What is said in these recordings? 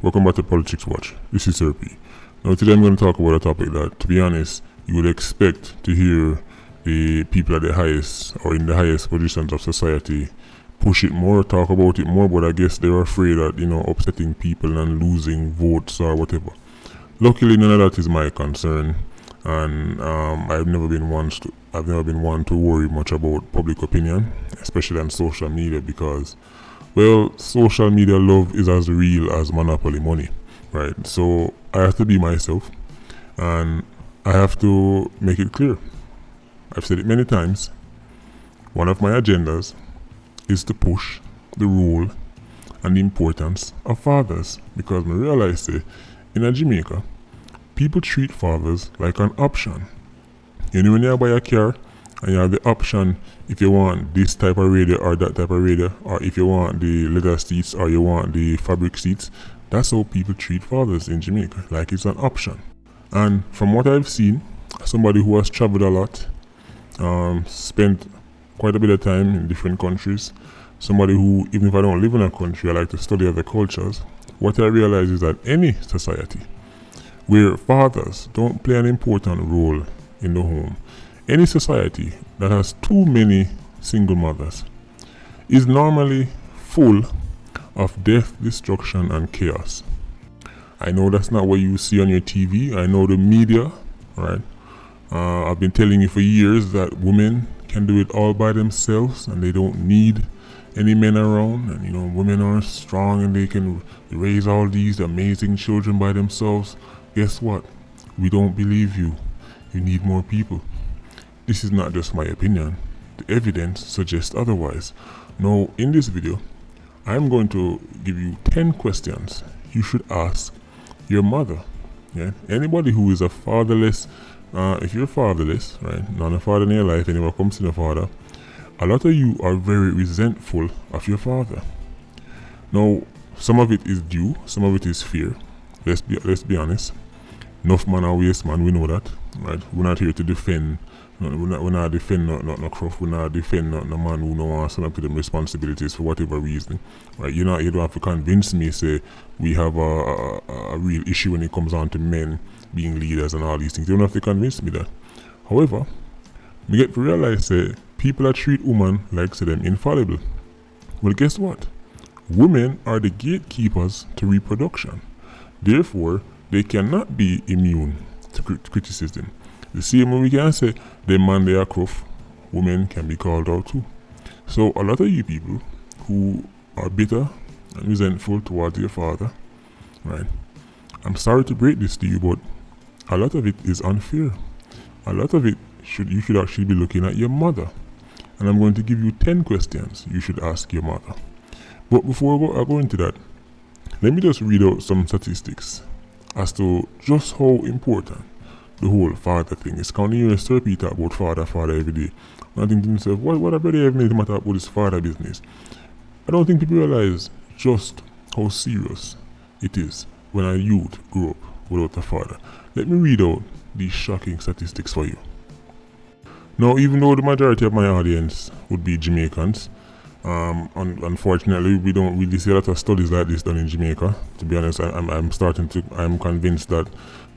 Welcome back to Politics Watch. This is Sir P. Now today I'm going to talk about a topic that, to be honest, you would expect to hear the people at the highest or in the highest positions of society push it more, talk about it more, but I guess they're afraid that, upsetting people and losing votes or whatever. Luckily, none of that is my concern, and I've never been one to worry much about public opinion, especially on social media, because, well, social media love is as real as monopoly money, right? So I have to be myself, and I have to make it clear. I've said it many times. One of my agendas is to push the role and the importance of fathers, because I realize that in Jamaica, people treat fathers like an option. When you buy a car and you have the option if you want this type of radio or that type of radio, or if you want the leather seats or you want the fabric seats, that's how people treat fathers in Jamaica, like it's an option. And from what I've seen, somebody who has traveled a lot, spent quite a bit of time in different countries, somebody who, even if I don't live in a country, I like to study other cultures, what I realize is that any society where fathers don't play an important role in the home, any society that has too many single mothers, is normally full of death, destruction, and chaos. I know that's not what you see on your TV. I know the media, right? I've been telling you for years that women can do it all by themselves and they don't need any men around, and women are strong and they can raise all these amazing children by themselves. Guess what? We don't believe you. You need more people. This is not just my opinion. The evidence suggests otherwise. Now, in this video, I'm going to give you 10 questions you should ask your mother. Yeah? Anybody who is a fatherless, if you're fatherless, right, not a father in your life, anyone comes to a father, a lot of you are very resentful of your father. Now, some of it is due, some of it is fear. Let's be honest. Enough man are waste man, we know that, right? We're not here to defend. We're not defend no cruff. We're not defend no man who don't want to up to them responsibilities for whatever reason, right? You don't have to convince me. Say we have a real issue when it comes on to men being leaders and all these things. You don't have to convince me that. However, we get to realize that people that treat women like say them infallible. Well, guess what? Women are the gatekeepers to reproduction. Therefore, they cannot be immune to criticism. The same way we can say the man they are gruff, women can be called out too. So a lot of you people who are bitter and resentful towards your father, right? I'm sorry to break this to you, but a lot of it is unfair. A lot of it you should actually be looking at your mother. And I'm going to give you 10 questions you should ask your mother. But before I go into that, let me just read out some statistics as to just how important the whole father thing is. Can you hear Sir P talk about father every day? And I think to myself, what a brother ever made him talk about this father business? I don't think people realize just how serious it is when a youth grew up without a father. Let me read out these shocking statistics for you. Now, even though the majority of my audience would be Jamaicans, unfortunately, we don't really see a lot of studies like this done in Jamaica. To be honest, I'm convinced that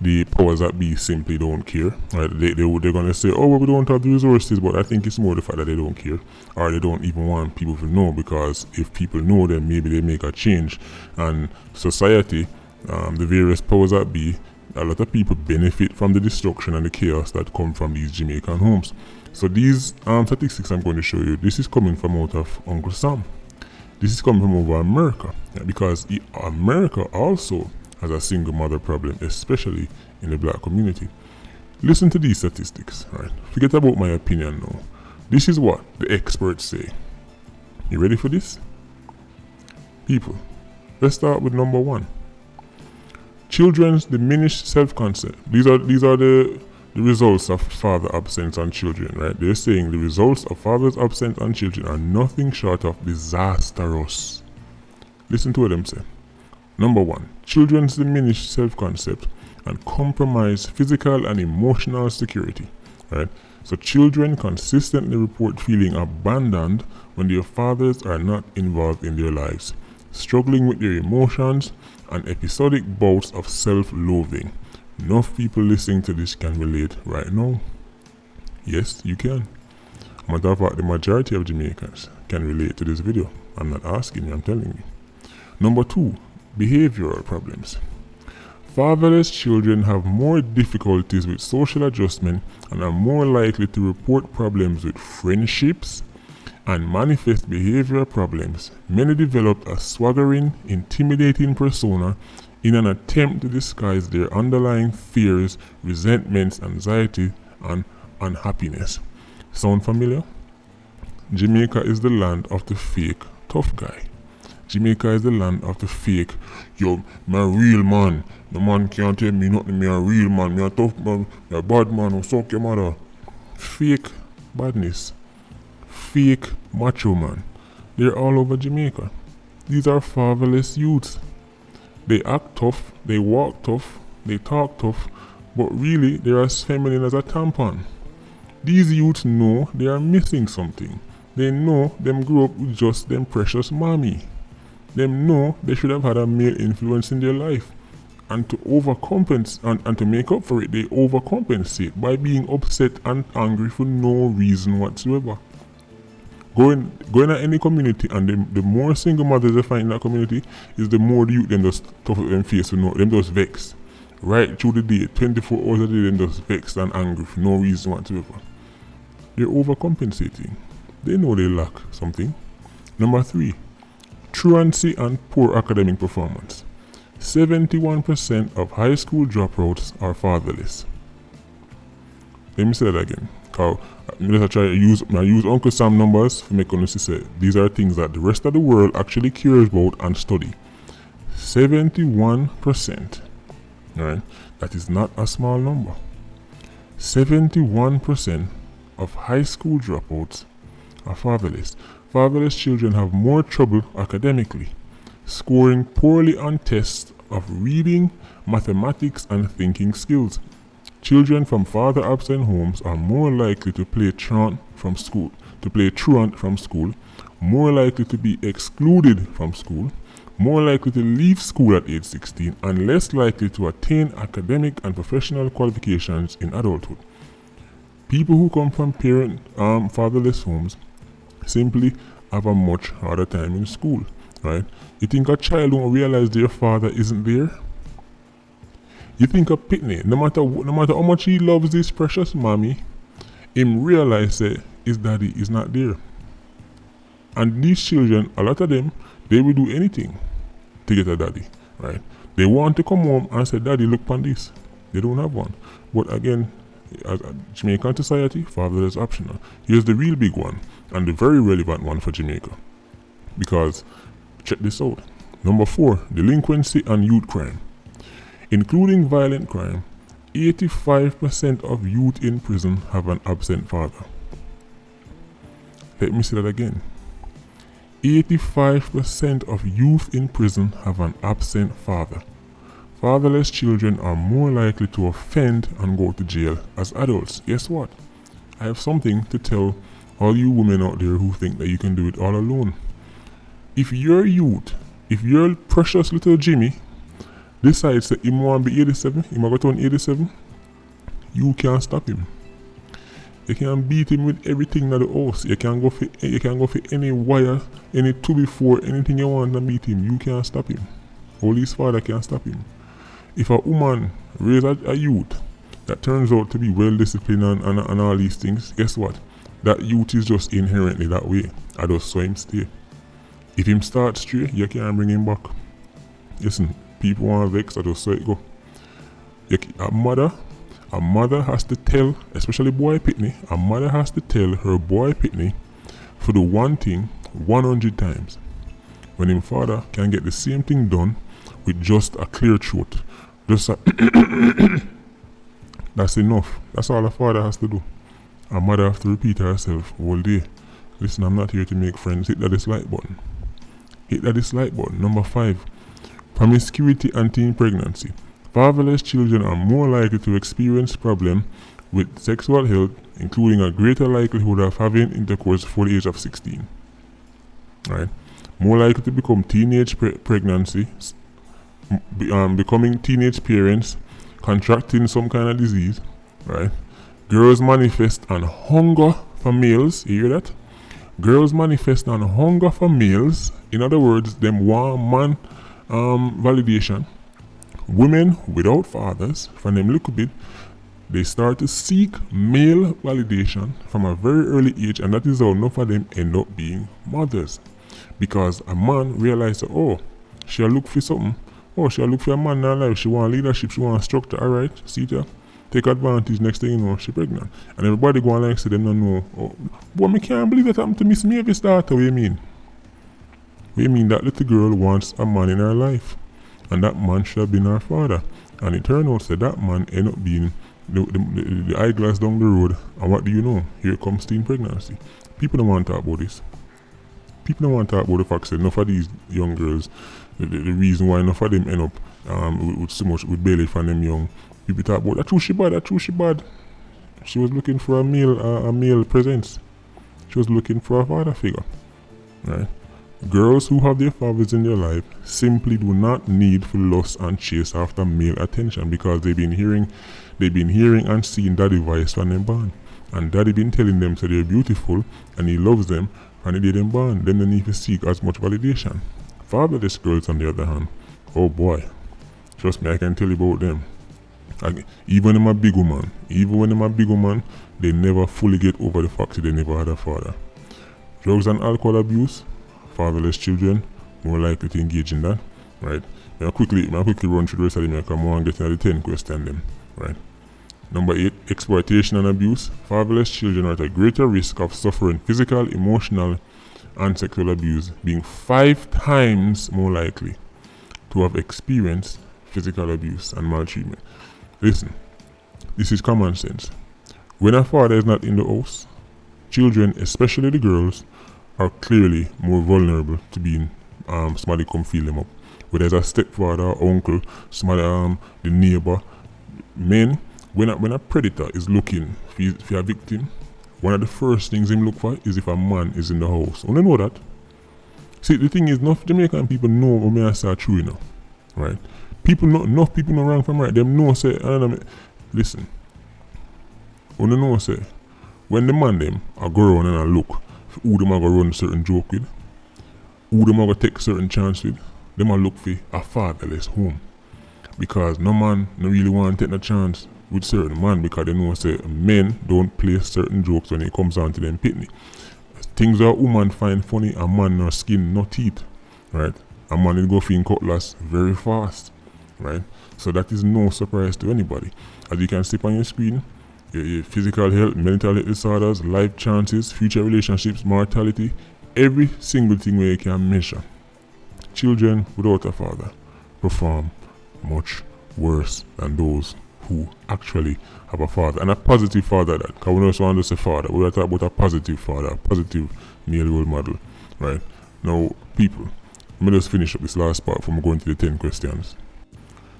the powers that be simply don't care. Right? They're going to say, oh, well, we don't have the resources, but I think it's more the fact that they don't care, or they don't even want people to know, because if people know, then maybe they make a change. And society, the various powers that be, a lot of people benefit from the destruction and the chaos that come from these Jamaican homes. So these statistics I'm going to show you, this is coming from out of Uncle Sam. This is coming from over America, because America also has a single mother problem, especially in the black community. Listen to these statistics, right? Forget about my opinion now. This is what the experts say. You ready for this? People, let's start with number 1. Children's diminished self-concept. These are the results of father absence on children, right? They're saying the results of father's absence on children are nothing short of disastrous. Listen to what them say. Number 1, children's diminished self-concept and compromised physical and emotional security, right? So children consistently report feeling abandoned when their fathers are not involved in their lives. struggling with their emotions, and episodic bouts of self-loathing. Enough people listening to this can relate right now. Yes, you can. Matter of fact, the majority of Jamaicans can relate to this video. I'm not asking you, I'm telling you. Number 2, behavioral problems. Fatherless children have more difficulties with social adjustment and are more likely to report problems with friendships and manifest behavioral problems. Many develop a swaggering, intimidating persona in an attempt to disguise their underlying fears, resentments, anxiety, and unhappiness. Sound familiar? Jamaica is the land of the fake tough guy. Jamaica is the land of the fake, yo, me a real man. The man can't tell me nothing, me a real man, me a tough man, me a bad man, who suck your mother. Fake badness. Fake macho man. They're all over Jamaica. These are fatherless youths. They act tough, they walk tough, they talk tough, but really they're as feminine as a tampon. These youths know they are missing something. They know them grew up with just them precious mommy. Them know they should have had a male influence in their life. And to overcompensate and to make up for it, they overcompensate by being upset and angry for no reason whatsoever. Going at any community, and the more single mothers they find in that community, is the more the youth them just tough up them face, them just vex. Right through the day, 24 hours a day, them just vexed and angry for no reason whatsoever. They're overcompensating. They know they lack something. Number 3, truancy and poor academic performance. 71% of high school dropouts are fatherless. Let me say that again. Let's try to use Uncle Sam numbers to make us say these are things that the rest of the world actually cares about and study. 71%. Right? That is not a small number. 71% of high school dropouts are fatherless. Fatherless children have more trouble academically, scoring poorly on tests of reading, mathematics, and thinking skills. Children from father-absent homes are more likely to play truant from school, more likely to be excluded from school, more likely to leave school at age 16, and less likely to attain academic and professional qualifications in adulthood. People who come from fatherless homes simply have a much harder time in school, right? You think a child won't realize their father isn't there? You think a pitney, no matter how much he loves this precious mommy, him realize that his daddy is not there. And these children, a lot of them, they will do anything to get a daddy, right? They want to come home and say, daddy, look on this. They don't have one. But again, as a Jamaican society, father is optional. Here's the real big one, and the very relevant one for Jamaica. Because, check this out. Number 4, delinquency and youth crime. Including violent crime, 85% of youth in prison have an absent father. Let me say that again. 85% of youth in prison have an absent father. Fatherless children are more likely to offend and go to jail as adults. Guess what? I have something to tell all you women out there who think that you can do it all alone. If your youth, if your precious little Jimmy decides that he want to be 87, he might go turn 87, you can't stop him. You can beat him with everything in the house. You can go for any wire, any 2x4, anything you want to beat him. You can't stop him. Only his father can stop him. If a woman raises a youth that turns out to be well disciplined and all these things, guess what? That youth is just inherently that way. I just saw him stay. If him start straight, you can't bring him back. Listen, people want to vex, I just saw it go. A mother has to tell, especially boy pitney, a mother has to tell her boy pitney for the one thing 100 times. When him father can get the same thing done with just a clear throat. Just a that's enough. That's all a father has to do. A mother has to repeat herself all day. Listen, I'm not here to make friends. Hit that dislike button. Hit that dislike button. Number 5. Promiscuity and teen pregnancy. Fatherless children are more likely to experience problems with sexual health, including a greater likelihood of having intercourse before the age of 16. Right? more likely to become teenage pregnancy, becoming teenage parents, contracting some kind of disease, right? Girls manifest on hunger for males. You hear that? Girls manifest on hunger for males. In other words, them want man validation. Women without fathers, from them little bit, they start to seek male validation from a very early age, and that is how enough of them end up being mothers. Because a man realizes, oh, she'll look for something. Oh, she'll look for a man in her life. She want leadership, she want structure. Alright, see her. Take advantage, next thing you know, she's pregnant. And everybody go on like say them don't know. Oh, boy, me can't believe that happened to Miss Mavis' daughter. What you mean? What you mean that little girl wants a man in her life? And that man should have been her father. And it turned out that man ended up being the eyeglass down the road. And what do you know? Here comes teen pregnancy. People don't want to talk about this. People don't want to talk about the fact that enough of these young girls, the reason why enough of them end up with so much with belly from them young. People talk about that true she bad. She was looking for a male presence. She was looking for a father figure. Right? Girls who have their fathers in their life simply do not need to lust and chase after male attention because they've been hearing and seeing daddy voice from them born. And daddy been telling them so they're beautiful and he loves them and he did them born. Then they need to seek as much validation. Fatherless girls on the other hand, oh boy, trust me, I can tell you about them. Even when I'm a big woman, they never fully get over the fact that they never had a father. Drugs and alcohol abuse, fatherless children, more likely to engage in that, right? I'll quickly run through the rest of them because I want to get into the 10 question them, right? Number 8, exploitation and abuse. Fatherless children are at a greater risk of suffering physical, emotional, and sexual abuse, being 5 times more likely to have experienced physical abuse and maltreatment. Listen, this is common sense. When a father is not in the house, children, especially the girls, are clearly more vulnerable to being somebody come feel them up. Whether it's a stepfather, uncle, somebody, the neighbor. Men, when a predator is looking for a victim, one of the first things him look for is if a man is in the house. You know that? See, the thing is, enough Jamaican people know what me I say true, you know, right? Enough people know wrong from right. Them know say, listen. You know say, when the man them are go around and I look, who them are go run certain joke with, who them are go take certain chance with, them are look for a fatherless home. Because no man no really want to take a chance with certain man because they know say men don't play certain jokes when it comes on to them pitney. Things that a woman find funny, a man no skin, no teeth, right? A man will go find cutlass very fast, right? So that is no surprise to anybody. As you can see on your screen, your physical health, mental health disorders, life chances, future relationships, mortality, every single thing where you can measure. Children without a father perform much worse than those who actually have a father, and a positive father. That because we don't want to say father, we are talking about a positive father, a positive male role model, right? Now, people, let me just finish up this last part before going to the 10 questions.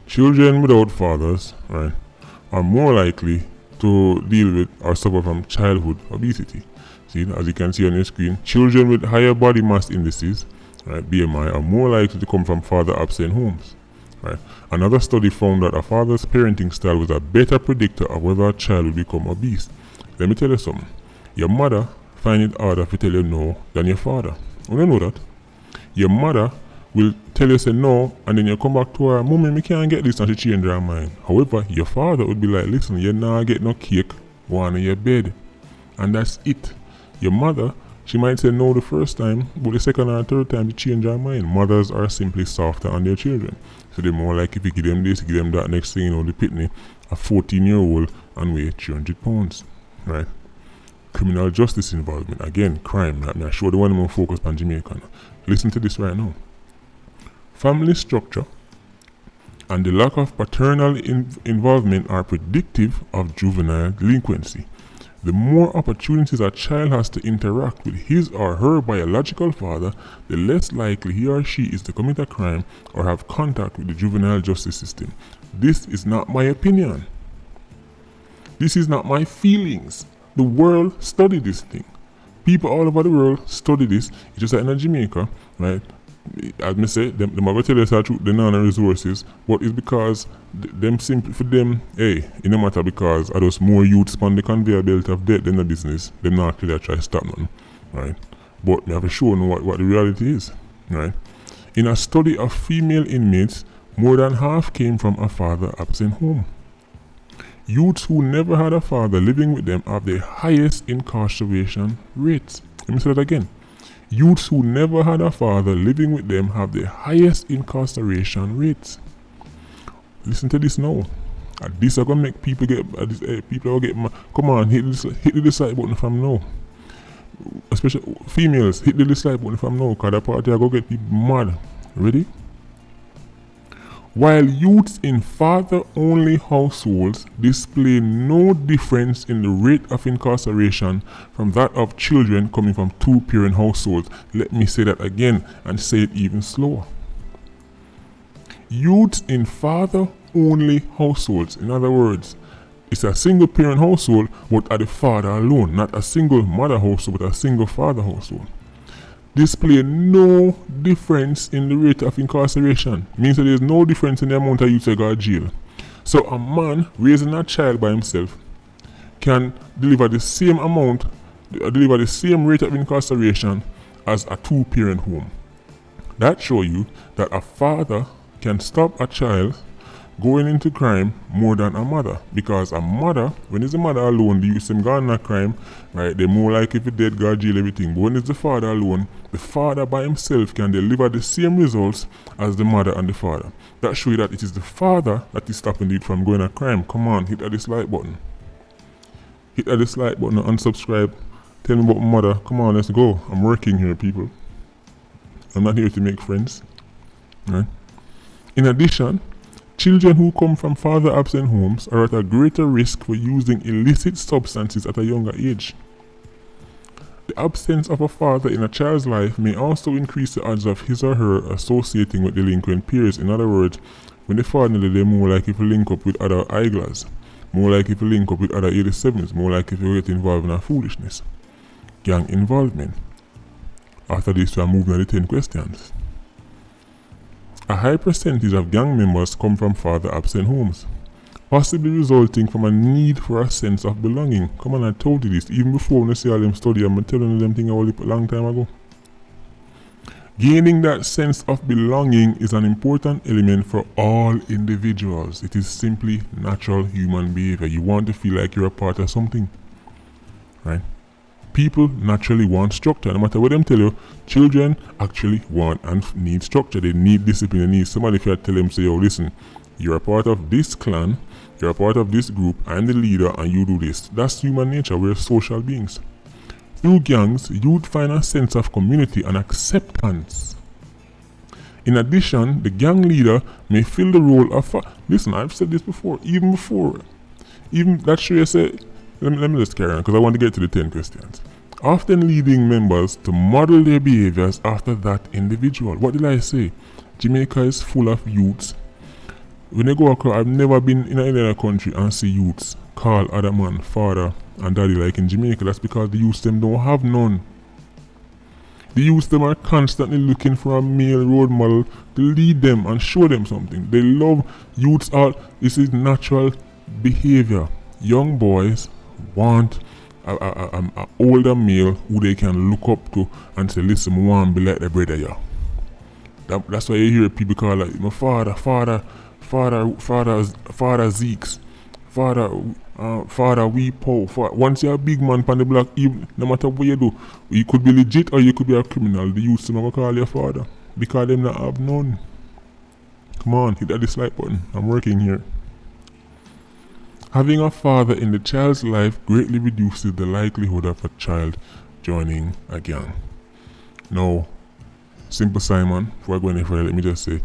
Children without fathers, right, are more likely to deal with or suffer from childhood obesity. See, as you can see on your screen, children with higher body mass indices, right, BMI, are more likely to come from father-absent homes. Right. Another study found that a father's parenting style was a better predictor of whether a child will become obese. Let me tell you something. Your mother find it harder to tell you no than your father. You don't know that? Your mother will tell you say no, and then you come back to her, Mommy, me can't get this, and she change her mind. However, your father would be like, listen, you not get no cake, one in your bed. And that's it. Your mother, she might say no the first time, but the second or third time she change her mind. Mothers are simply softer on their children. So they're more like if you give them this, give them that, next thing you know, the pitney, a 14-year-old and weigh 300 pounds. Right? Criminal justice involvement. Again, crime. I'm sure the one more focused on Jamaica. Listen to this right now. Family structure and the lack of paternal involvement are predictive of juvenile delinquency. The more opportunities a child has to interact with his or her biological father, the less likely he or she is to commit a crime or have contact with the juvenile justice system. This is not my opinion. This is not my feelings. The world studied this thing. People all over the world study this. It's just like in Jamaica, right? As me say, them are going to tell us the truth, they don't have resources, but it's because them simple for them, hey, it no matter because I just more youths on the conveyor belt of death than the business, them not clearly try to stop nothing, right? But we have to show them what the reality is, right? In a study of female inmates, more than half came from a father absent home. Youths who never had a father living with them have the highest incarceration rates. Let me say that again. Youths who never had a father living with them have the highest incarceration rates. Listen to this now. This is gonna make people get people will get mad. Come on, hit the dislike button from now. Especially females, hit the dislike button from now, cause that party I go get people mad. Ready? While youths in father-only households display no difference in the rate of incarceration from that of children coming from two-parent households. Let me say that again and say it even slower. Youths in father-only households, in other words, it's a single-parent household but are the father alone, not a single mother household but a single father household. Display no difference in the rate of incarceration. Means that there is no difference in the amount of youths that go to jail. So a man raising a child by himself can deliver the same amount, deliver the same rate of incarceration as a two-parent home. That shows you that a father can stop a child going into crime more than a mother, because a mother, when it's the mother alone, the youth them gone in crime, right? They're more likely if dead, go jail, everything. But when it's the father alone, the father by himself can deliver the same results as the mother and the father. That shows you that it is the father that is stopping the youth from going to crime. Come on, hit that dislike button. Hit that dislike button and unsubscribe. Tell me about my mother. Come on, let's go. I'm working here, people. I'm not here to make friends. Right? In addition, children who come from father-absent homes are at a greater risk for using illicit substances at a younger age. The absence of a father in a child's life may also increase the odds of his or her associating with delinquent peers. In other words, when the father they're more likely to link up with other idlers, more likely to link up with other 87s, more likely to get involved in a foolishness. Gang involvement. After this, we are moving on to the 10 questions. A high percentage of gang members come from father-absent homes, possibly resulting from a need for a sense of belonging. Come on, I told you this even before when I see all them study. I'm telling you them things a long time ago. Gaining that sense of belonging is an important element for all individuals. It is simply natural human behavior. You want to feel like you're a part of something, right? People naturally want structure. No matter what them tell you, children actually want and need structure. They need discipline. They need somebody if you tell them, say, yo, listen, you're a part of this clan, you're a part of this group, I'm the leader and you do this. That's human nature. We're social beings. Through gangs, you'd find a sense of community and acceptance. In addition, the gang leader may fill the role of listen, I've said this before, even that should say. Let me just carry on because I want to get to the 10 questions. Often leading members to model their behaviors after that individual. What did I say? Jamaica is full of youths. When they go across, I've never been in any other country and see youths call other man father and daddy like in Jamaica. That's because the youths them don't have none. The youths them are constantly looking for a male role model to lead them and show them something. They love youths. This is natural behavior. Young boys want an older male who they can look up to and say, listen, I want to be like the brother, yeah. That's why you hear people call like my father Zeeks, father we Poe. Once you're a big man on the block, even, no matter what you do, you could be legit or you could be a criminal. They used to never call your father because them not have none. Come on, hit that dislike button. I'm working here. Having a father in the child's life greatly reduces the likelihood of a child joining a gang. Now, Simple Simon, before I go any further, let me just say,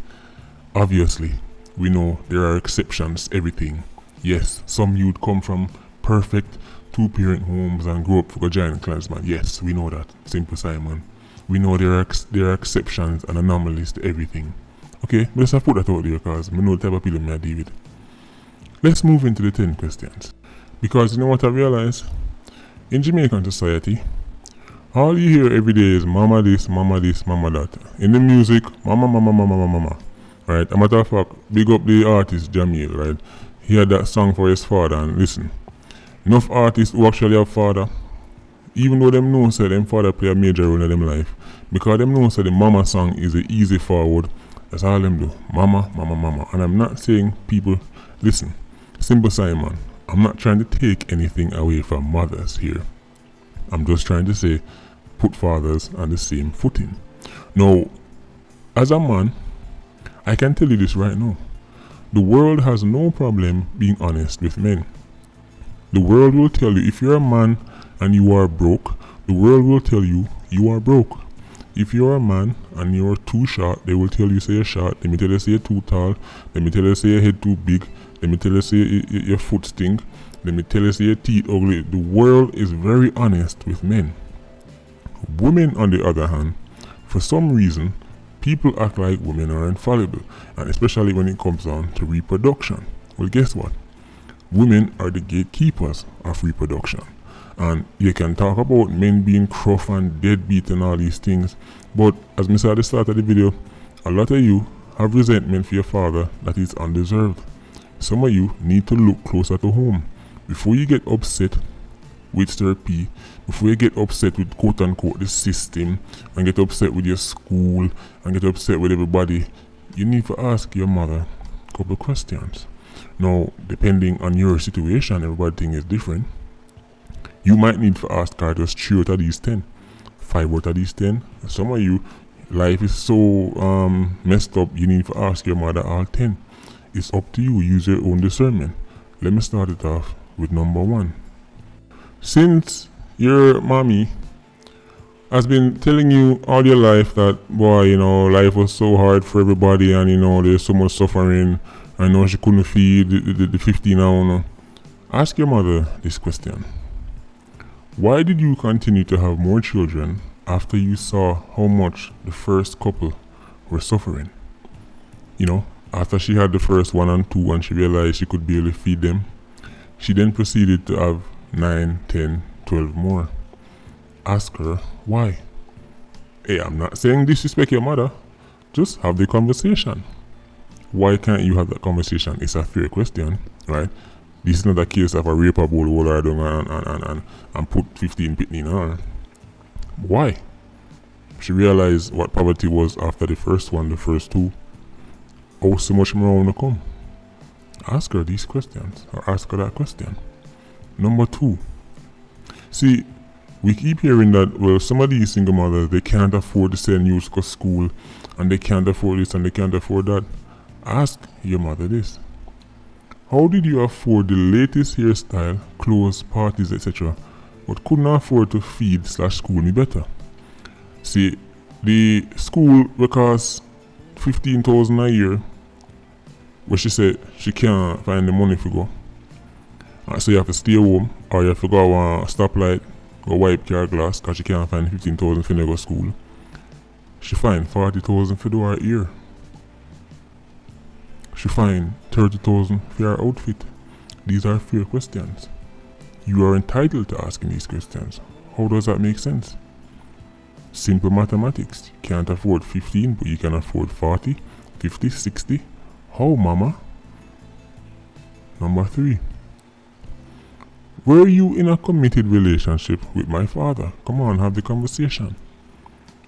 obviously, we know there are exceptions to everything. Yes, some youth come from perfect two-parent homes and grow up for a giant clansman. Yes, we know that, Simple Simon. We know there are exceptions and anomalies to everything. Okay, but let's have put that out there because I know the type of people I deal with. Let's move into the 10 questions. Because you know what I realize? In Jamaican society, All you hear every day is mama this, mama this, mama that. In the music, mama, mama, mama, mama, mama. Right? A matter of fact, big up the artist Jamil, right? He had that song for his father, and listen. Enough artists who actually have father, even though them know say them father play a major role in them life, because them know say the mama song is a easy forward. That's all them do. Mama, mama, mama. And I'm not saying people, listen, Simple Simon, I'm not trying to take anything away from mothers here. I'm just trying to say, put fathers on the same footing. Now, as a man, I can tell you this right now. The world has no problem being honest with men. The world will tell you if you're a man and you are broke, the world will tell you you are broke. If you're a man and you're too short, they will tell you say you're short. They may tell you say you're too tall. They may tell you say your head too big. They may tell you say your foot stink. They may tell you say your teeth ugly. The world is very honest with men. Women, on the other hand, for some reason, people act like women are infallible, and especially when it comes on to reproduction. Well, guess what? Women are the gatekeepers of reproduction. And you can talk about men being rough and deadbeat and all these things, but as I said at the start of the video, a lot of you have resentment for your father that is undeserved. Some of you need to look closer to home before you get upset with Sir P, before you get upset with quote unquote the system, and get upset with your school, and get upset with everybody. You need to ask your mother a couple of questions. Now, depending on your situation, everything is different. You might need to ask her just 3 out of these 10, 5 out of these 10. Some of you, life is so messed up, you need to ask your mother all 10. It's up to you, use your own discernment. Let me start it off with number 1. Since your mommy has been telling you all your life that, boy, you know, life was so hard for everybody and, you know, there's so much suffering, I know she couldn't feed the 15 hour. Ask your mother this question. Why did you continue to have more children after you saw how much the first couple were suffering? You know, after she had the first 1 and 2 and she realized she could barely feed them, she then proceeded to have 9, 10, 12 more. Ask her why. Hey, I'm not saying disrespect your mother. Just have the conversation. Why can't you have that conversation? It's a fair question, right? This is not a case of a rape a bowl hold her down and put 15 pitney in her. Why? She realized what poverty was after the first one, the first 2. Oh, so much more want to come. Ask her these questions, or ask her that question. Number 2. See, we keep hearing that, well, some of these single mothers, they can't afford to send you to school, and they can't afford this and they can't afford that. Ask your mother this. How did you afford the latest hairstyle, clothes, parties, etc., but couldn't afford to feed/school me better? See, the school will cost 15,000 a year, where she said she can't find the money to go. So you have to stay home, or you have to go a stoplight, go wipe car glass, because she can't find 15,000 for to go to school. She find 40,000 for do her ear. She find 30,000 for her outfit. These are fair questions. You are entitled to asking these questions. How does that make sense? Simple mathematics. You can't afford 15, but you can afford 40, 50, 60. How, mama? Number 3. Were you in a committed relationship with my father? Come on, have the conversation.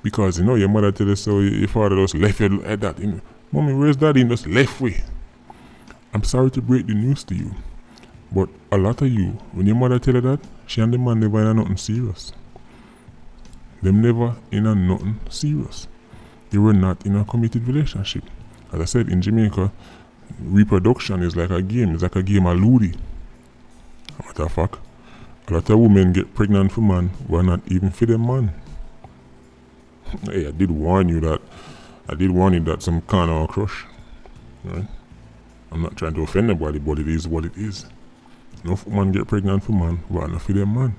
Because, you know, your mother tell us so your father just left you like that. You know, Mommy, where's daddy? Just left way. I'm sorry to break the news to you, but a lot of you, when your mother tell you that, she and the man never in a nothing serious. Them never in a nothing serious. They were not in a committed relationship. As I said, in Jamaica, reproduction is like a game. It's like a game of Ludi. Matter of fact, a lot of women get pregnant for man who are not even for them man. Hey, I did warn you that some kind of crush. Right? I'm not trying to offend nobody, but it is what it is. Enough women get pregnant for man who are not for them man.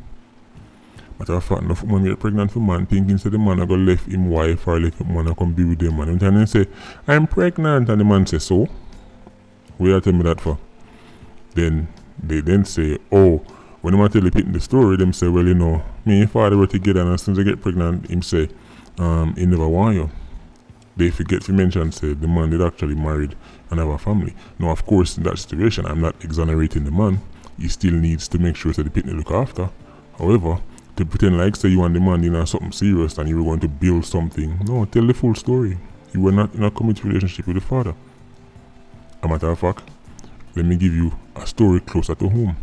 Matter of fact, enough women get pregnant for man thinking that the man are going to left him wife or left him man and come be with them man. And they say, I'm pregnant, and the man say, so? Where you tell me that for? Then they then say, oh, when them tell the pitney the story, them say, well, me and father were together, and as soon as I get pregnant, him say, he never want you. They forget to mention, say, the man did actually married and have a family. Now, of course, in that situation, I'm not exonerating the man. He still needs to make sure that the pitney look after. However, to pretend like, say, you and the man in something serious and you were going to build something, no, tell the full story. You were not in a committed relationship with the father. A matter of fact, let me give you a story closer to home.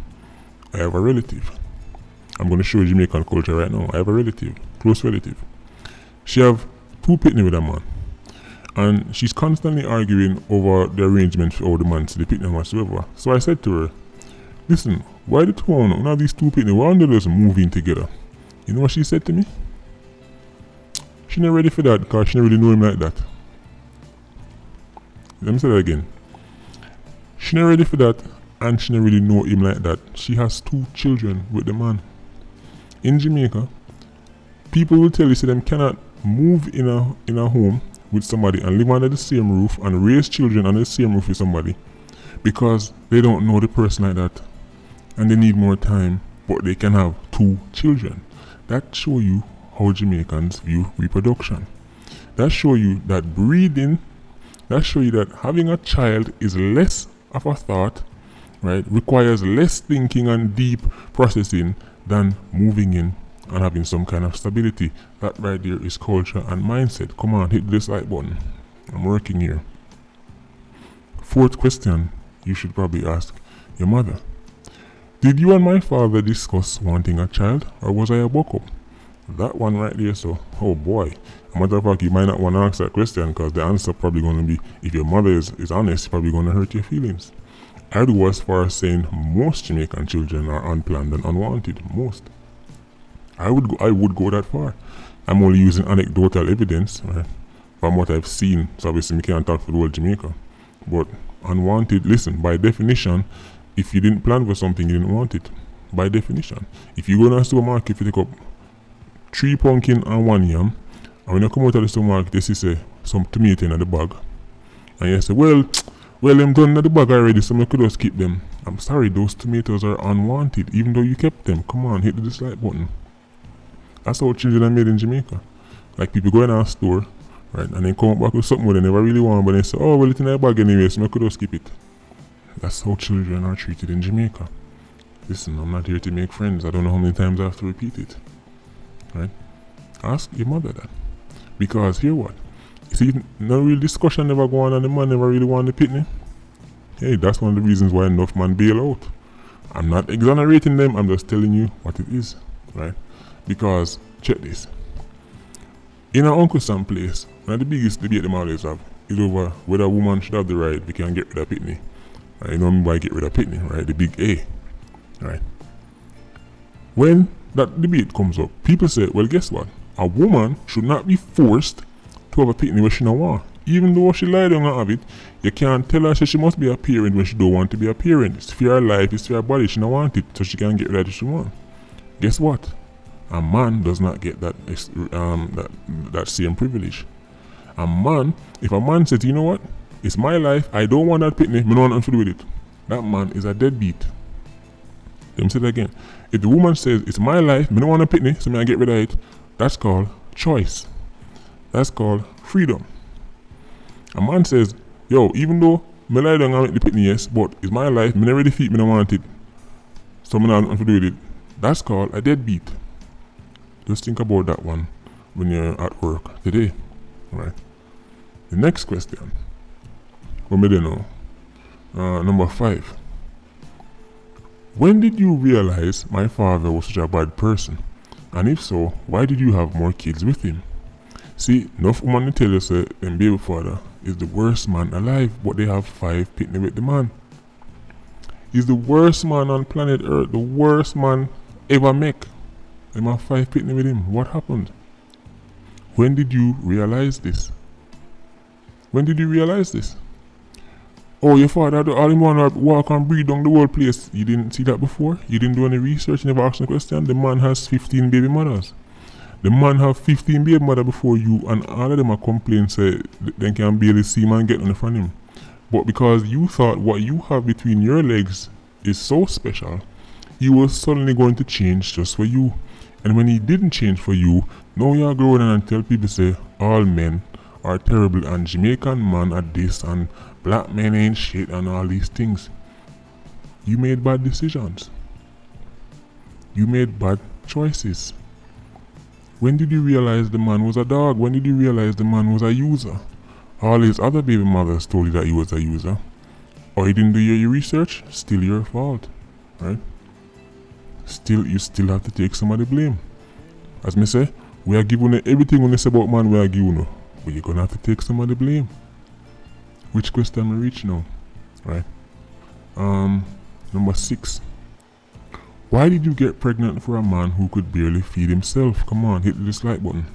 I have a relative. I'm going to show you Jamaican culture right now. I have a relative, close relative. She have 2 pitney with a man. And she's constantly arguing over the arrangement for the man to the pitney whatsoever. So I said to her, listen, why the two of now these 2 pitney, why don't they just move in together? You know what she said to me? She not ready for that because she not really know him like that. Let me say that again. She not ready for that and she not really know him like that. She has 2 children with the man. In Jamaica, people will tell you say them cannot move in a home with somebody and live under the same roof and raise children under the same roof with somebody because they don't know the person like that and they need more time, but they can have 2 children. That show you how Jamaicans view reproduction. That show you that breeding, that show you that having a child is less of a thought, right? Requires less thinking and deep processing than moving in and having some kind of stability. That right there is culture and mindset. Come on, hit this like button. I'm working here. 4th question you should probably ask your mother. Did you and my father discuss wanting a child, or was I a buck-up? That one right there, so, oh boy. A matter of fact, you might not want to ask that question because the answer probably going to be, if your mother is honest, probably going to hurt your feelings. I would go as far as saying most Jamaican children are unplanned and unwanted. Most. I would go that far. I'm only using anecdotal evidence, right, from what I've seen. So obviously, we can't talk for the whole Jamaica. But unwanted, listen, by definition, if you didn't plan for something, you didn't want it. By definition. If you go to a supermarket, you take up 3 pumpkin and 1 yam, and when you come out of the supermarket, you see some tomato in the bag. And you say, well, I'm done in the bag already, so I could just keep them. I'm sorry, those tomatoes are unwanted, even though you kept them. Come on, hit the dislike button. That's how children are made in Jamaica. Like people go in our store, right, and then come back with something they never really want, but they say, oh, well, it's in a bag anyway, so I could just keep it. That's how children are treated in Jamaica. Listen, I'm not here to make friends. I don't know how many times I have to repeat it. Right? Ask your mother that. Because hear what? You see, no real discussion never go on and the man never really want the pitney. Hey, that's one of the reasons why enough man bail out. I'm not exonerating them, I'm just telling you what it is. Right? Because, check this. In our Uncle Sam place, one of the biggest debate them always have is over whether a woman should have the right we can get rid of pitney. Right? You know what I mean by get rid of pitney, right? The big A. Right? When that debate comes up, people say, well, guess what? A woman should not be forced to have a pitney where she don't want. Even though she lie down and have it, you can't tell her she must be a parent when she don't want to be a parent. It's for her life, it's for her body, she don't want it, so she can get rid of it if she want. Guess what? A man does not get that same privilege. A man, if a man says, you know what, it's my life, I don't want that pitney, I don't want nothing to do with it, that man is a deadbeat. Let me say that again. If the woman says, it's my life, I don't want a pitney, so I get rid of it, that's called choice. That's called freedom. A man says, yo, even though I lie down and make the pitney, yes, but it's my life, I never really feel I don't want it, so I don't want to do with it, that's called a deadbeat. Just think about that one when you're at work today, right? The next question, what may they know? Number 5. When did you realize my father was such a bad person? And if so, why did you have more kids with him? See, enough women tell you say them baby father is the worst man alive, but they have 5 pitney with the man. He's the worst man on planet Earth, the worst man ever make. Them have 5 pitney with him. What happened? When did you realize this? When did you realize this? Oh, your father had all him want to walk and breed down the whole place. You didn't see that before? You didn't do any research, you never asked a question? The man has 15 baby mothers. The man have 15 baby mothers before you, and all of them are complaining say they can barely see man get on the front of him. But because you thought what you have between your legs is so special, he was suddenly going to change just for you. And when he didn't change for you, now you're growing and tell people say all men are terrible and Jamaican man are this and black men ain't shit and all these things. You made bad decisions. You made bad choices. When did you realize the man was a dog? When did you realize the man was a user? All his other baby mothers told you that he was a user. Or you didn't do your research? Still your fault. Right? You still have to take some of the blame. As me say, we are giving you everything when you say about man we are giving you. But you're gonna have to take some of the blame. Which question we reach now? Right? Number 6. Why did you get pregnant for a man who could barely feed himself? Come on, hit the dislike button.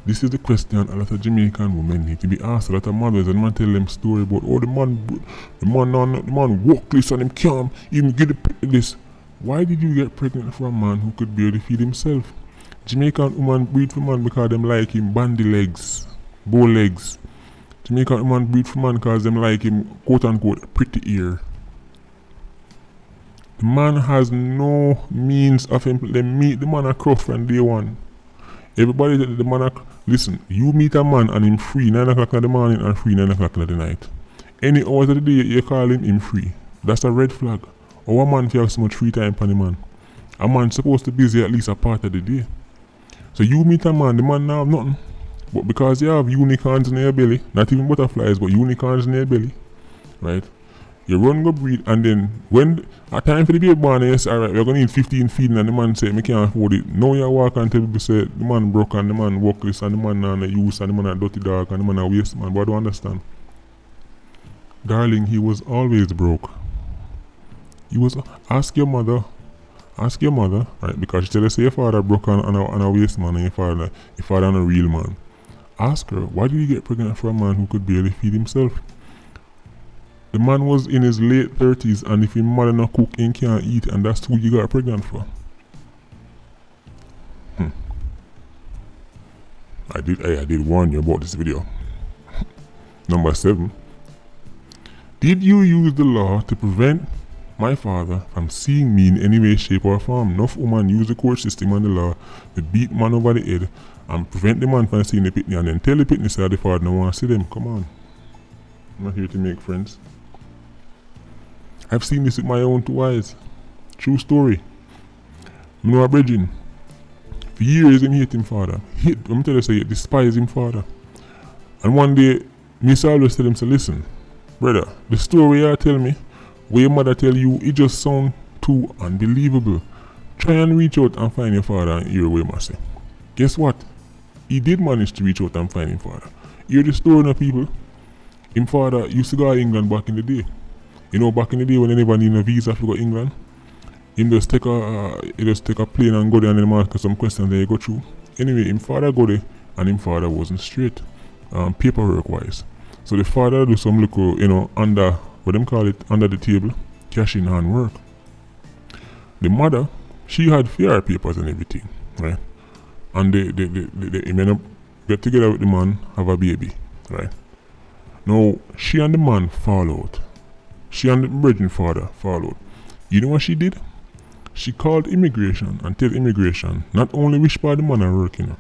This is the question a lot of Jamaican women need to be asked. A lot of mothers and man tell them story about the man walk this and him can't even get this. Why did you get pregnant for a man who could barely feed himself? Jamaican woman breed for man because them like him bandy legs, bow legs. Jamaican woman breed for man because them like him quote unquote pretty ear. The man has no means of him. They meet the man a cross from day one. Everybody the man listen, you meet a man and him free 9 o'clock in the morning and free 9 o'clock in the night. Any hours of the day you call him free. That's a red flag. Or a man if you have so much free time for the man. A man supposed to be busy at least a part of the day. So you meet a man, the man now have nothing. But because you have unicorns in your belly, not even butterflies, but unicorns in your belly, right? You run go breed and then when a time for the baby born and you say alright we're gonna need 15 feeding and the man say me can't afford it. Now you walk and tell people say the man broke and the man workless and the man not use and the man a dirty dog and the man a waste man, but I don't understand. Darling, he was always broke. He was ask your mother, right? Because she tell us say your father broke and a waste man and your father not a real man. Ask her, why did you get pregnant for a man who could barely feed himself? The man was in his late 30s and if his mother not cook, he can't eat and that's who you got pregnant for. I did warn you about this video. Number 7. Did you use the law to prevent my father from seeing me in any way, shape or form? Enough women use the court system and the law to beat man over the head and prevent the man from seeing the pitney and then tell the pitney say the father no want to see them. Come on. I'm not here to make friends. I've seen this with my own 2 eyes. True story. I know a brethren. For years him hate him father. Let me tell you say he despise him father. And one day, me always tell him say listen, brother, the story you tell me, where your mother tell you, it just sound too unbelievable. Try and reach out and find your father and hear what you must say. Guess what? He did manage to reach out and find him father. Hear the story now people. Him father used to go to England back in the day. You know, back in the day when anybody need a visa to go to England, he just take a plane and go there and then ask some questions that you go through. Anyway, him father go there and him father wasn't straight, paperwork wise. So the father do some little, under, what them call it, under the table, cash in hand work. The mother, she had fair papers and everything, right? And they end up get together with the man, have a baby, right? Now, she and the man fall out. She and the virgin father fall out. You know what she did? She called immigration and tell immigration not only which part the man are working,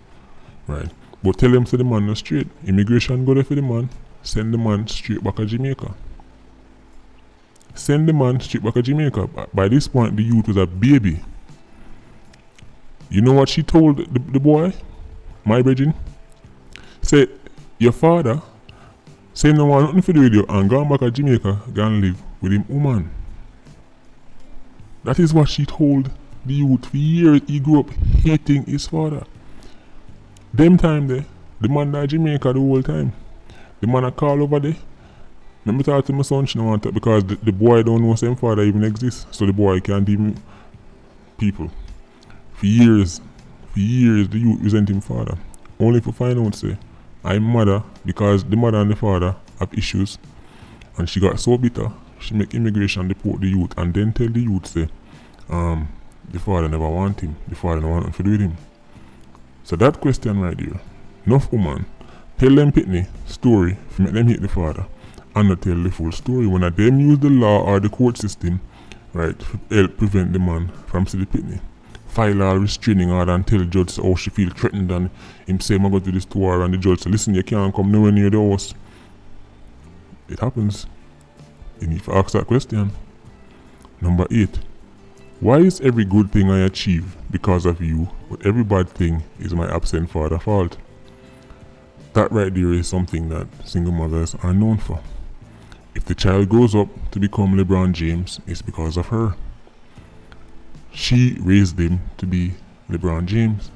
right? But tell them so the man not straight. Immigration go there for the man, send the man straight back to Jamaica. Send the man straight back to Jamaica. By this point, the youth was a baby. You know what she told the boy? My virgin? Say, your father say no want nothing for the radio and gone back to Jamaica, go and live with him woman. That is what she told the youth. For years he grew up hating his father. Them time there, the man in Jamaica the whole time. The man a call over there. Let me talk to my son, she don't want to, because the boy don't know same father even exists. So the boy can't even people. For years the youth resent him father. Only for find out say I'm mother because the mother and the father have issues and she got so bitter she make immigration deport the youth and then tell the youth say the father never want him, the father don't want nothing to do with him. So that question right there, enough woman tell them pitney story to make them hate the father and not tell the full story. When them use the law or the court system right, to help prevent the man from see the pitney. File a restraining order and tell the judge how she feel threatened, and him say, I'm going to do this to her, and the judge say, listen, you can't come nowhere near the house. It happens. You need to ask that question. Number 8. Why is every good thing I achieve because of you, but every bad thing is my absent father's fault? That right there is something that single mothers are known for. If the child grows up to become LeBron James, it's because of her. She raised him to be LeBron James.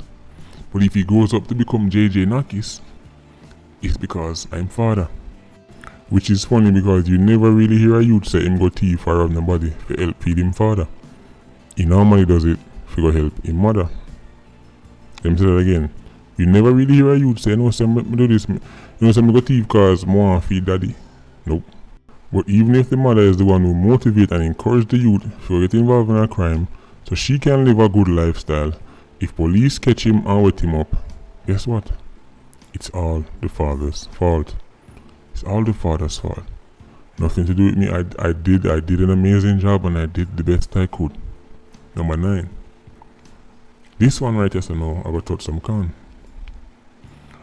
But if he grows up to become JJ Nakis, it's because I'm father. Which is funny because you never really hear a youth say him go thief or rob nobody to help feed him father. He normally does it to go help him mother. Let me say that again. You never really hear a youth say, no, say me do this. You know, say me go thief cause I want to feed daddy. Nope. But even if the mother is the one who motivate and encourage the youth to get involved in a crime so she can live a good lifestyle, if police catch him and wet him up, guess what? It's all the father's fault. It's all the father's fault. Nothing to do with me. I did an amazing job and I did the best I could. Number 9. This one right here, so now I will touch some can.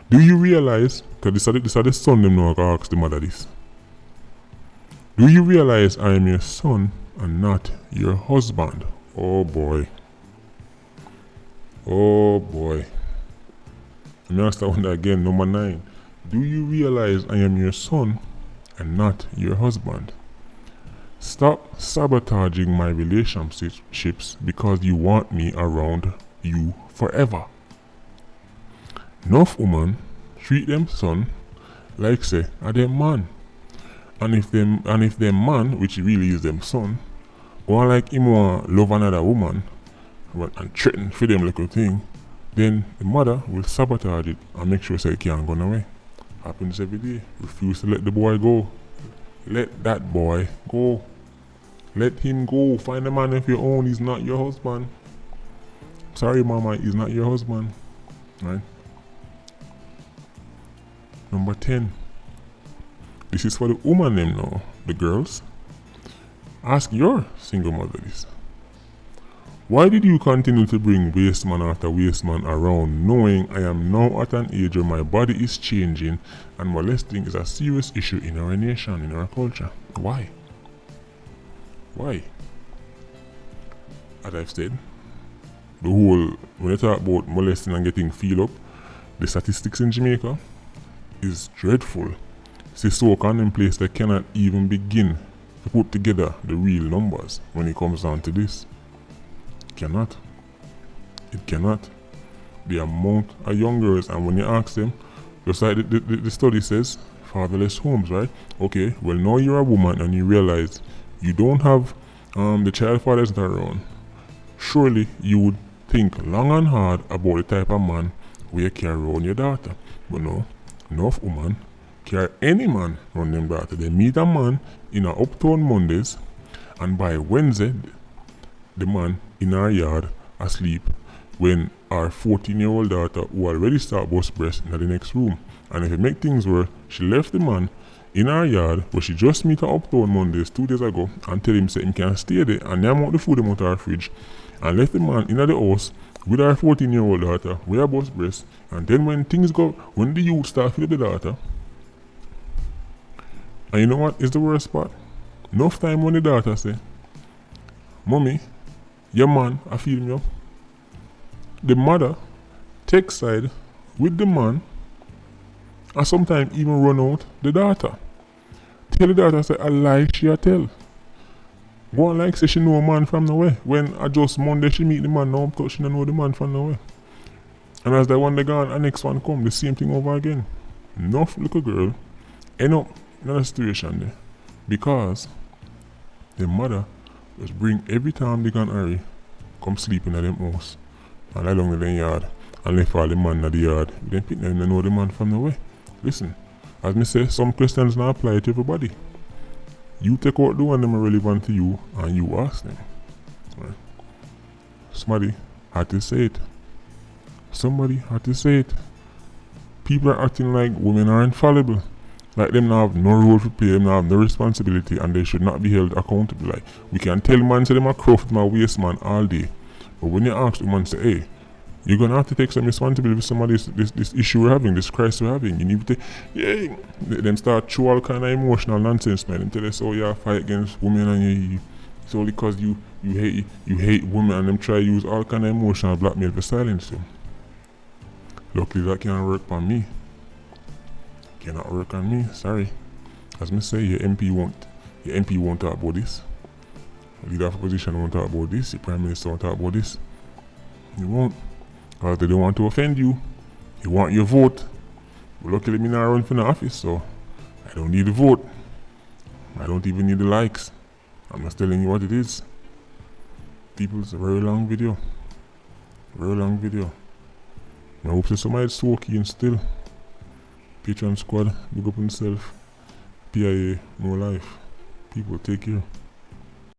Do you realize, because this are the son them now, I can ask the mother this. Do you realize I am your son and not your husband? Oh boy. Oh boy. Let me ask that one again. Number 9. Do you realize I am your son and not your husband? Stop sabotaging my relationships because you want me around you forever. Enough woman treat them son like say are them man. And if them man, which really is them son, or like him want love another woman and threaten for them little thing, then the mother will sabotage it and make sure say it can't go away. Happens every day. Refuse to let the boy go. Let that boy go. Let him go. Find a man of your own. He's not your husband. Sorry, mama, he's not your husband. Right? Number 10. This is for the woman them now, the girls. Ask your single mother this. Why did you continue to bring waste man after waste man around, knowing I am now at an age where my body is changing and molesting is a serious issue in our nation, in our culture? Why? Why? As I've said, the whole, when you talk about molesting and getting feel up, the statistics in Jamaica is dreadful. It's so commonplace they cannot even begin to put together the real numbers when it comes down to this. Cannot. It cannot. The amount of young girls, and when you ask them, just like the study says, fatherless homes, right? Okay, well now you're a woman and you realize you don't have the child fathers that are around. Surely you would think long and hard about the type of man where you carry around your daughter. But no, enough woman carry any man around them daughter. They meet a man in a uptown Mondays, and by Wednesday, the man in our yard asleep when our 14-year-old daughter who already start bust breast in the next room. And if it make things worse, she left the man in our yard where she just meet her uptown Mondays 2 days ago and tell him say he can stay there and name out the food out of our fridge and left the man in the house with our 14-year-old daughter with her bust breast. And then when things go, when the youth start with the daughter, and you know what is the worst part? Enough time when the daughter say, Mommy, your man, I feel me up. The mother take side with the man and sometimes even run out the daughter. Tell the daughter say a lie she a tell. Go on like say she know a man from nowhere. When I just Monday she meet the man, now she don't know the man from nowhere. And as the one they gone and next one come, the same thing over again. Enough little girl end up in a situation there because the mother just bring every time they can hurry, come sleep in them house and lie down in the yard and left all the man in the yard. Then pick them, they know the man from the way. Listen, as me say, some questions now apply to everybody. You take out the one them are relevant to you and you ask them. Right? Somebody had to say it. Somebody had to say it. People are acting like women are infallible. Like them now have no role to play, them now have no responsibility, and they should not be held accountable. Like we can tell man say them a craft my waist man all day, but when you ask the man say, hey, you're gonna have to take some responsibility for some of this issue we're having, this crisis we're having. You need to them start through all kind of emotional nonsense, man. Them tell us, oh yeah, fight against women and it's only cause you hate women, and them try to use all kind of emotional blackmail to silence you. Luckily that can't work on me. Cannot work on me, sorry. As me say, your MP won't talk about this. The leader of opposition won't talk about this, the Prime Minister won't talk about this. He won't. Because they don't want to offend you. They want your vote. But luckily me not run for the office, so I don't need the vote. I don't even need the likes. I'm just telling you what it is. People, it's a very long video. Very long video. I hope that somebody's so keen still. Patreon squad, look up on yourself. PIA, no life. People, take care.